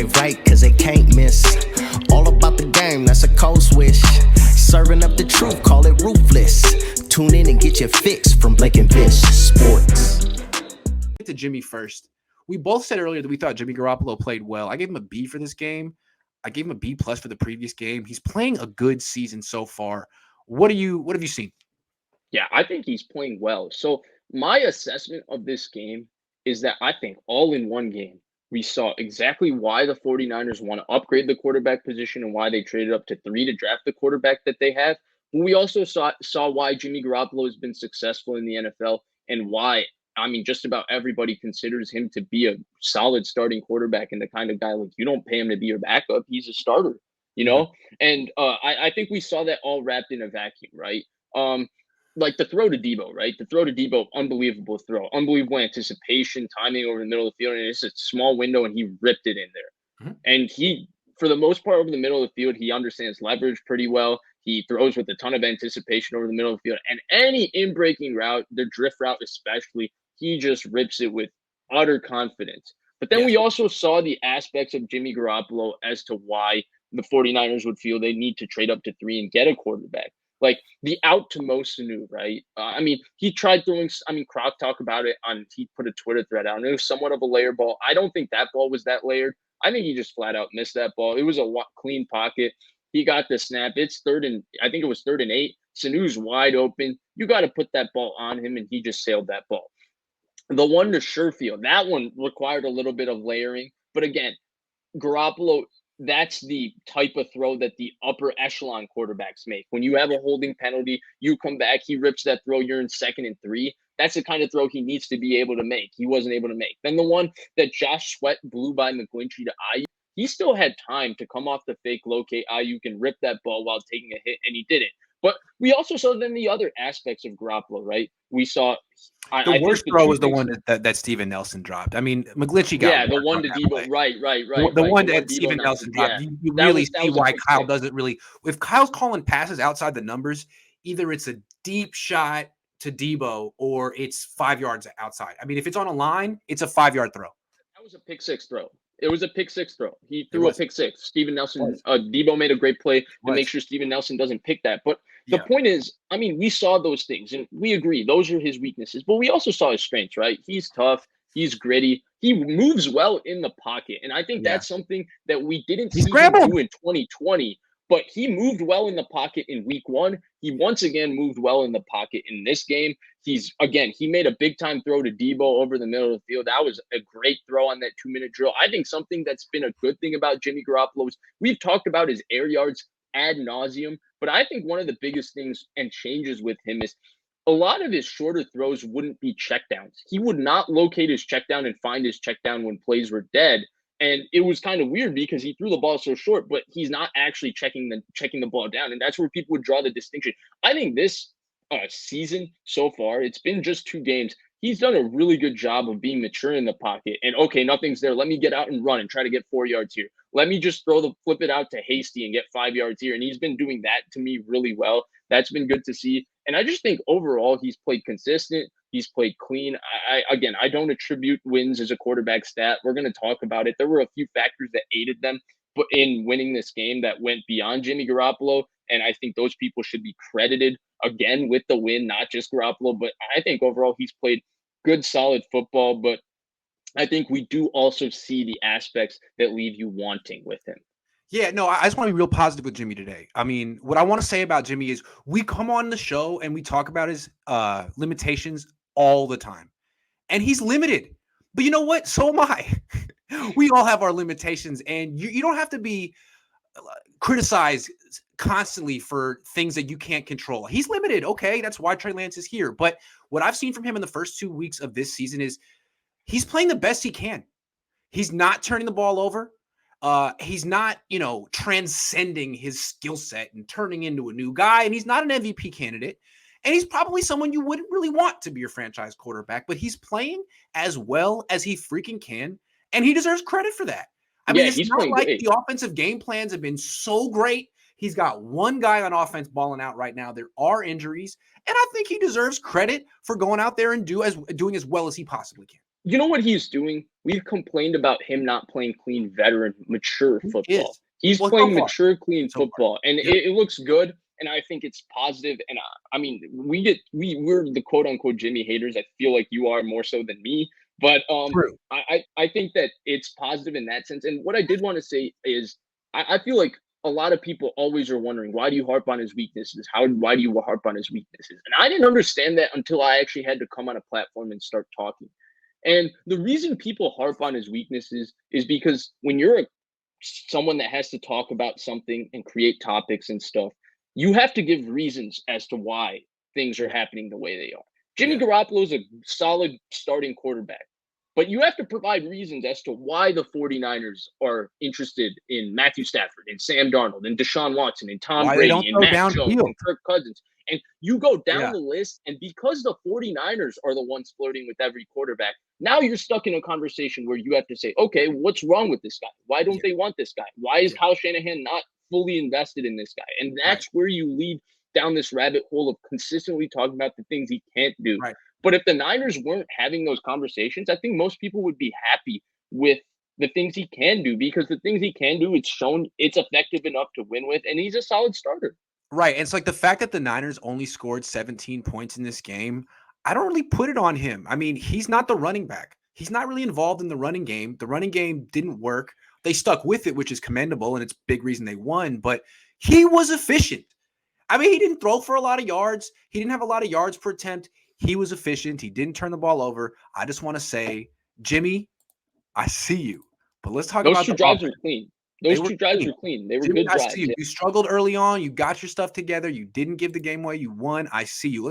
play right, cause they can't miss. All about the game, that's a cold switch. Serving up the truth, call it ruthless. Tune in and get your fix from Blake and Vish Sports. Get to Jimmy first. We both said earlier that we thought Jimmy Garoppolo played well. I gave him a B for this game. I gave him a B+ for the previous game. He's playing a good season so far. What have you seen? Yeah, I think he's playing well. So my assessment of this game is that I think all in one game, we saw exactly why the 49ers want to upgrade the quarterback position and why they traded up to 3 to draft the quarterback that they have. But we also saw why Jimmy Garoppolo has been successful in the NFL and why, I mean, just about everybody considers him to be a solid starting quarterback and the kind of guy, like, you don't pay him to be your backup. He's a starter, you know? And I think we saw that all wrapped in a vacuum, right? Like the throw to Debo, right? The throw to Debo, unbelievable throw, unbelievable anticipation, timing over the middle of the field. And it's a small window and he ripped it in there. And he, for the most part, over the middle of the field, he understands leverage pretty well. He throws with a ton of anticipation over the middle of the field. And any in-breaking route, the drift route especially, he just rips it with utter confidence. But then we also saw the aspects of Jimmy Garoppolo as to why the 49ers would feel they need to trade up to 3 and get a quarterback. Like the out to Mostinu, right? I mean, he tried throwing, Croc talked about it he put a Twitter thread out, and it was somewhat of a layered ball. I don't think that ball was that layered. I think he just flat out missed that ball. It was a clean pocket. He got the snap. It's I think it was 3rd and 8. Sanu's wide open. You got to put that ball on him, and he just sailed that ball. The one to Sherfield, that one required a little bit of layering. But again, Garoppolo, that's the type of throw that the upper echelon quarterbacks make. When you have a holding penalty, you come back, he rips that throw, you're in 2nd and 3. That's the kind of throw he needs to be able to make. He wasn't able to make. Then the one that Josh Sweat blew by McGlinchey to Ayuk, he still had time to come off the fake, locate Ayuk, and rip that ball while taking a hit, and he did it. But we also saw then the other aspects of Garoppolo, right? We saw the worst throw was the one that Steven Nelson dropped. I mean, McGlinchey got the one to Debo, right. The one that Steven Nelson dropped. You really see why Kyle doesn't really. If Kyle's calling passes outside the numbers, either it's a deep shot to Debo or it's 5 yards outside. I mean, if it's on a line, it's a 5-yard throw. That was a pick six throw. It was a pick six throw. He threw a pick six. Steven Nelson, Debo made a great play to make sure Steven Nelson doesn't pick that. But the point is, I mean, we saw those things and we agree those are his weaknesses, but we also saw his strengths, right? He's tough. He's gritty. He moves well in the pocket. And I think that's something that we didn't see him do in 2020, but he moved well in the pocket in week 1. He once again moved well in the pocket in this game. He made a big time throw to Debo over the middle of the field. That was a great throw on that 2-minute drill. I think something that's been a good thing about Jimmy Garoppolo is we've talked about his air yards ad nauseum, but I think one of the biggest things and changes with him is a lot of his shorter throws wouldn't be checkdowns. He would not locate his checkdown and find his checkdown when plays were dead. And it was kind of weird because he threw the ball so short, but he's not actually checking the ball down. And that's where people would draw the distinction. I think this season so far, it's been just 2 games. He's done a really good job of being mature in the pocket. And okay, nothing's there. Let me get out and run and try to get 4 yards here. Let me just flip it out to Hasty and get 5 yards here. And he's been doing that to me really well. That's been good to see. And I just think overall he's played consistent. He's played clean. I don't attribute wins as a quarterback stat. We're going to talk about it. There were a few factors that aided them in winning this game that went beyond Jimmy Garoppolo. And I think those people should be credited again with the win, not just Garoppolo. But I think overall he's played good, solid football. But I think we do also see the aspects that leave you wanting with him. Yeah, no, I just want to be real positive with Jimmy today. I mean, what I want to say about Jimmy is we come on the show and we talk about his limitations all the time. And he's limited. But you know what? So am I. We all have our limitations. And you don't have to be criticized constantly for things that you can't control. He's limited. Okay, that's why Trey Lance is here. But what I've seen from him in the first 2 weeks of this season is he's playing the best he can. He's not turning the ball over. He's not, transcending his skill set and turning into a new guy. And he's not an MVP candidate. And he's probably someone you wouldn't really want to be your franchise quarterback, but he's playing as well as he freaking can. And he deserves credit for that. I mean, it's not like the offensive game plans have been so great. He's got one guy on offense balling out right now. There are injuries. And I think he deserves credit for going out there and doing as well as he possibly can. You know what he's doing? We've complained about him not playing clean, veteran, mature He football. is. He's Well, so playing far. mature, clean So far. football, and Yep. it looks good. And I think it's positive. And I mean, we're the quote unquote Jimmy haters. I feel like you are more so than me, but True. I think that it's positive in that sense. And what I did want to say is, I feel like a lot of people always are wondering, why do you harp on his weaknesses? Why do you harp on his weaknesses? And I didn't understand that until I actually had to come on a platform and start talking. And the reason people harp on his weaknesses is because when you're someone that has to talk about something and create topics and stuff, you have to give reasons as to why things are happening the way they are. Jimmy Yeah. Garoppolo is a solid starting quarterback, but you have to provide reasons as to why the 49ers are interested in Matthew Stafford and Sam Darnold and Deshaun Watson and Tom Why they don't Brady and throw Mac Jones downfield. and Kirk Cousins. And you go down Yeah. the list, and because the 49ers are the ones flirting with every quarterback, now you're stuck in a conversation where you have to say, okay, what's wrong with this guy? Why don't Yeah. they want this guy? Why is Yeah. Kyle Shanahan not fully invested in this guy? And that's where you lead down this rabbit hole of consistently talking about the things he can't do. Right. But if the Niners weren't having those conversations, I think most people would be happy with the things he can do, because the things he can do, it's shown it's effective enough to win with, and he's a solid starter. Right. And it's like the fact that the Niners only scored 17 points in this game, I don't really put it on him. I mean, he's not the running back. He's not really involved in the running game. The running game didn't work. They stuck with it, which is commendable, and it's a big reason they won, but he was efficient. I mean, he didn't throw for a lot of yards. He didn't have a lot of yards per attempt. He was efficient. He didn't turn the ball over. I just want to say, Jimmy, I see you. But let's talk Those about two the drives offense. were clean. They Those were two drives clean. were clean. They were Jimmy, good I drives. see you. Yeah. You struggled early on. You got your stuff together. You didn't give the game away. You won. I see you.